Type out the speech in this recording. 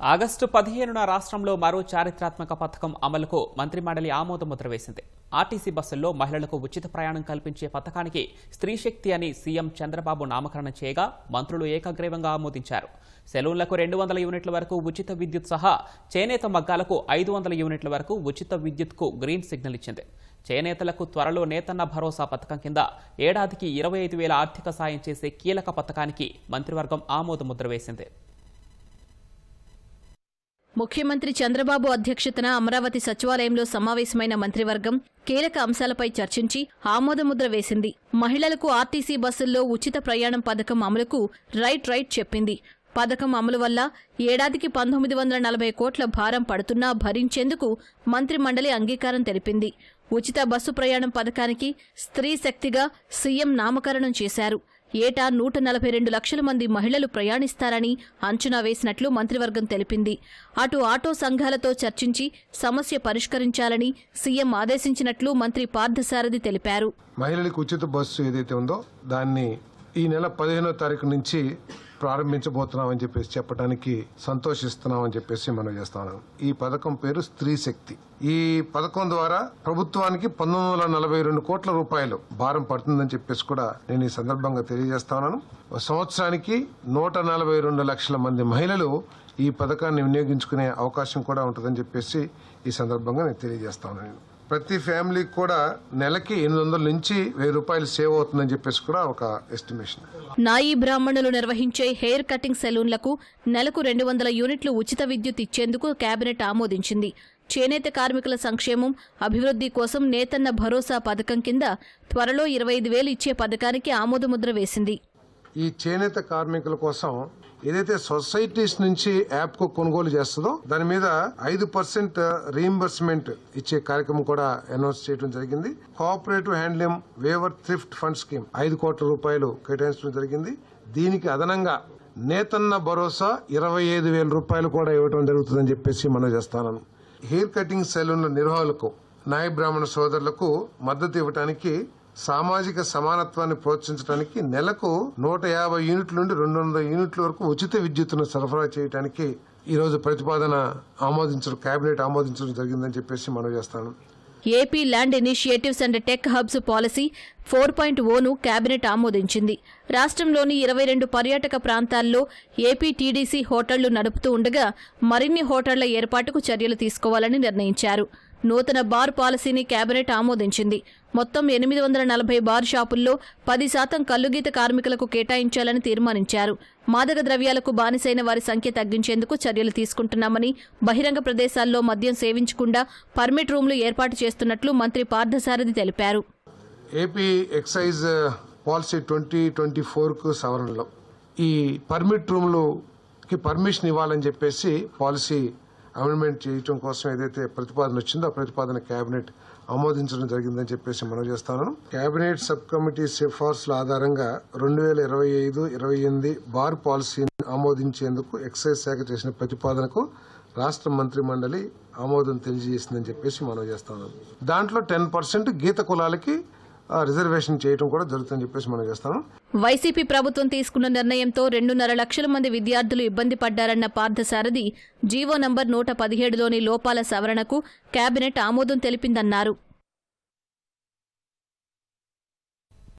August 15న రాష్ట్రంలో మరో చారిత్రాత్మక పథకం అమలుకు మంత్రిమండలి ఆమోదముద్ర వేసింది. ఆర్టీసీ బస్సుల్లో మహిళలకు ఉచిత ప్రయాణం కల్పించే పథకానికి స్త్రీశక్తి అని సీఎం చంద్రబాబు నామకరణం చేయగా మంత్రులు ఏకగ్రీవంగా ఆమోదించారు. సెలూన్లకు 200 యూనిట్ల వరకు ఉచిత విద్యుత్ సహా చేనేత మగ్గాలకు 500 యూనిట్ల వరకు ఉచిత విద్యుత్కు గ్రీన్ సిగ్నల్ ఇచ్చింది. చేనేతలకు త్వరలో నేతన్న భరోసా పథకం కింద ఏడాదికి 25,000 ఆర్థిక సాయం చేసే కీలక పథకానికి మంత్రివర్గం ఆమోదముద్ర వేసింది. ముఖ్యమంత్రి చంద్రబాబు అధ్యక్షతన అమరావతి సచివాలయంలో సమావేశమైన మంత్రివర్గం కీలక అంశాలపై చర్చించి ఆమోదముద్ర వేసింది. మహిళలకు ఆర్టీసీ బస్సుల్లో ఉచిత ప్రయాణం పథకం అమలుకు రైట్ చెప్పింది. పథకం అమలు వల్ల ఏడాదికి 1940 కోట్ల భారం పడుతున్నా భరించేందుకు మంత్రిమండలి అంగీకారం తెలిపింది. ఉచిత బస్సు ప్రయాణం పథకానికి స్త్రీ శక్తిగా సీఎం నామకరణం చేశారు. ఏటా 142 లక్షల మంది మహిళలు ప్రయాణిస్తారని అంచనా వేసినట్లు మంత్రివర్గం తెలిపింది. అటు ఆటో సంఘాలతో చర్చించి సమస్య పరిష్కరించాలని సీఎం ఆదేశించినట్లు మంత్రి పార్థసారథి తెలిపారు. మహిళలకు ఉచిత బస్సు ఏదైతే ఉందో దాన్ని ఈ నెల 15వ తారీఖు నుంచి ప్రారంభించబోతున్నామని చెప్పేసి చెప్పడానికి సంతోషిస్తున్నామని చెప్పేసి మనం చేస్తాను. ఈ పథకం పేరు స్త్రీ శక్తి. ఈ పథకం ద్వారా ప్రభుత్వానికి 1942 కోట్ల రూపాయలు భారం పడుతుందని చెప్పేసి కూడా నేను ఈ సందర్భంగా తెలియజేస్తాను. సంవత్సరానికి 142 లక్షల మంది మహిళలు ఈ పథకాన్ని వినియోగించుకునే అవకాశం కూడా ఉంటుందని చెప్పేసి ఈ సందర్భంగా నేను తెలియజేస్తాను. ప్రతి ఫ్యామిలీకి కూడా నెలకి 800 నుంచి 1000 రూపాయలు సేవ్ అవుతుందని చెప్పేసి కూడా ఒక ఎస్టిమేషన్. నాయీ బ్రాహ్మణులు నిర్వహించే హెయిర్ కటింగ్ సెలూన్లకు నెలకు 200 యూనిట్లు ఉచిత విద్యుత్ ఇచ్చేందుకు కేబినెట్ ఆమోదించింది. చేనేత కార్మికుల సంక్షేమం అభివృద్ధి కోసం నేతన్న భరోసా పథకం కింద త్వరలో 25,000 ఇచ్చే పథకానికి ఆమోదముద్ర వేసింది. ఈ చేనేత కార్మికుల కోసం ఏదైతే సొసైటీస్ నుంచి యాప్ కు కొనుగోలు చేస్తుందో దాని మీద 5% రీయింబర్స్మెంట్ ఇచ్చే కార్యక్రమం కూడా అనౌన్స్ చేయడం జరిగింది. Cooperative handloom waiver thrift fund scheme 5 కోట్ల రూపాయలు కేటాయించడం జరిగింది. దీనికి అదనంగా నేతన్న భరోసా 25,000 రూపాయలు కూడా ఇవ్వడం జరుగుతుందని చెప్పేసి మనం చేస్తాను. హెయిర్ కటింగ్ సెలూన్ల నిర్వాహకులకు నాయ బ్రాహ్మణ సోదరులకు మద్దతు ఇవ్వడానికి సామాజిక సమానత్వాన్ని ప్రోత్సహించడానికి నెలకు 150 యూనిట్ల నుండి 200 యూనిట్ల వరకు ఉచిత విద్యుత్తును సరఫరా చేయడానికి ఈ రోజు ప్రతిపాదన కేబినెట్ ఆమోదించడం జరిగిందని చెప్పేసి మనం చేస్తాను. AP land initiatives and tech hubs policy 4.0ను కేబినెట్ ఆమోదించింది. రాష్ట్రంలోని 22 పర్యాటక ప్రాంతాల్లో ఏపీ టీడీసీ హోటళ్లు నడుపుతూ ఉండగా మరిన్ని హోటళ్ల ఏర్పాటుకు చర్యలు తీసుకోవాలని నిర్ణయించారు. నూతన బార్ పాలసీని కేబినెట్ ఆమోదించింది. మొత్తం 840 బార్ షాపుల్లో 10% కల్లుగీత కార్మికులకు కేటాయించాలని తీర్మానించారు. మాదక ద్రవ్యాలకు బానిసైన వారి సంఖ్య తగ్గించేందుకు చర్యలు తీసుకుంటున్నామని, బహిరంగ ప్రదేశాల్లో మద్యం సేవించకుండా పర్మిట్ రూమ్లు ఏర్పాటు చేస్తున్నట్లు మంత్రి పార్థసారథి తెలిపారు. ఏపీ ఎక్సైజ్ పాలసీ 2024కు సవరణలో ఈ పర్మిట్ రూమ్లకి పర్మిషన్ ఇవ్వాలని చెప్పేసి పాలసీ అమెండ్మెంట్ చేయడం కోసం ఏదైతే ప్రతిపాదన వచ్చిందో ఆ ప్రతిపాదన కేబినెట్ ఆమోదించడం జరిగిందని చెప్పేసి మనం చేస్తాను. కేబినెట్ సబ్ కమిటీ సిఫార్సుల ఆధారంగా 2025-28 బార్ పాలసీని ఆమోదించేందుకు ఎక్సైజ్ శాఖ చేసిన ప్రతిపాదనకు రాష్ట్ర మంత్రి మండలి ఆమోదం తెలియజేసిందని చెప్పేసి మనం చేస్తాను. దాంట్లో 10% గీత కులాలకి రిజర్వేషన్ చేయడం కూడా జరుగుతుందని చెప్పేసి మనం చేస్తాం. వైసీపీ ప్రభుత్వం తీసుకున్న నిర్ణయంతో 2.5 లక్షల మంది విద్యార్థులు ఇబ్బంది పడ్డారన్న పార్థసారథి జీవో నంబర్ 117లోని లోపాల సవరణకు కేబినెట్ ఆమోదం తెలిపిందన్నారు.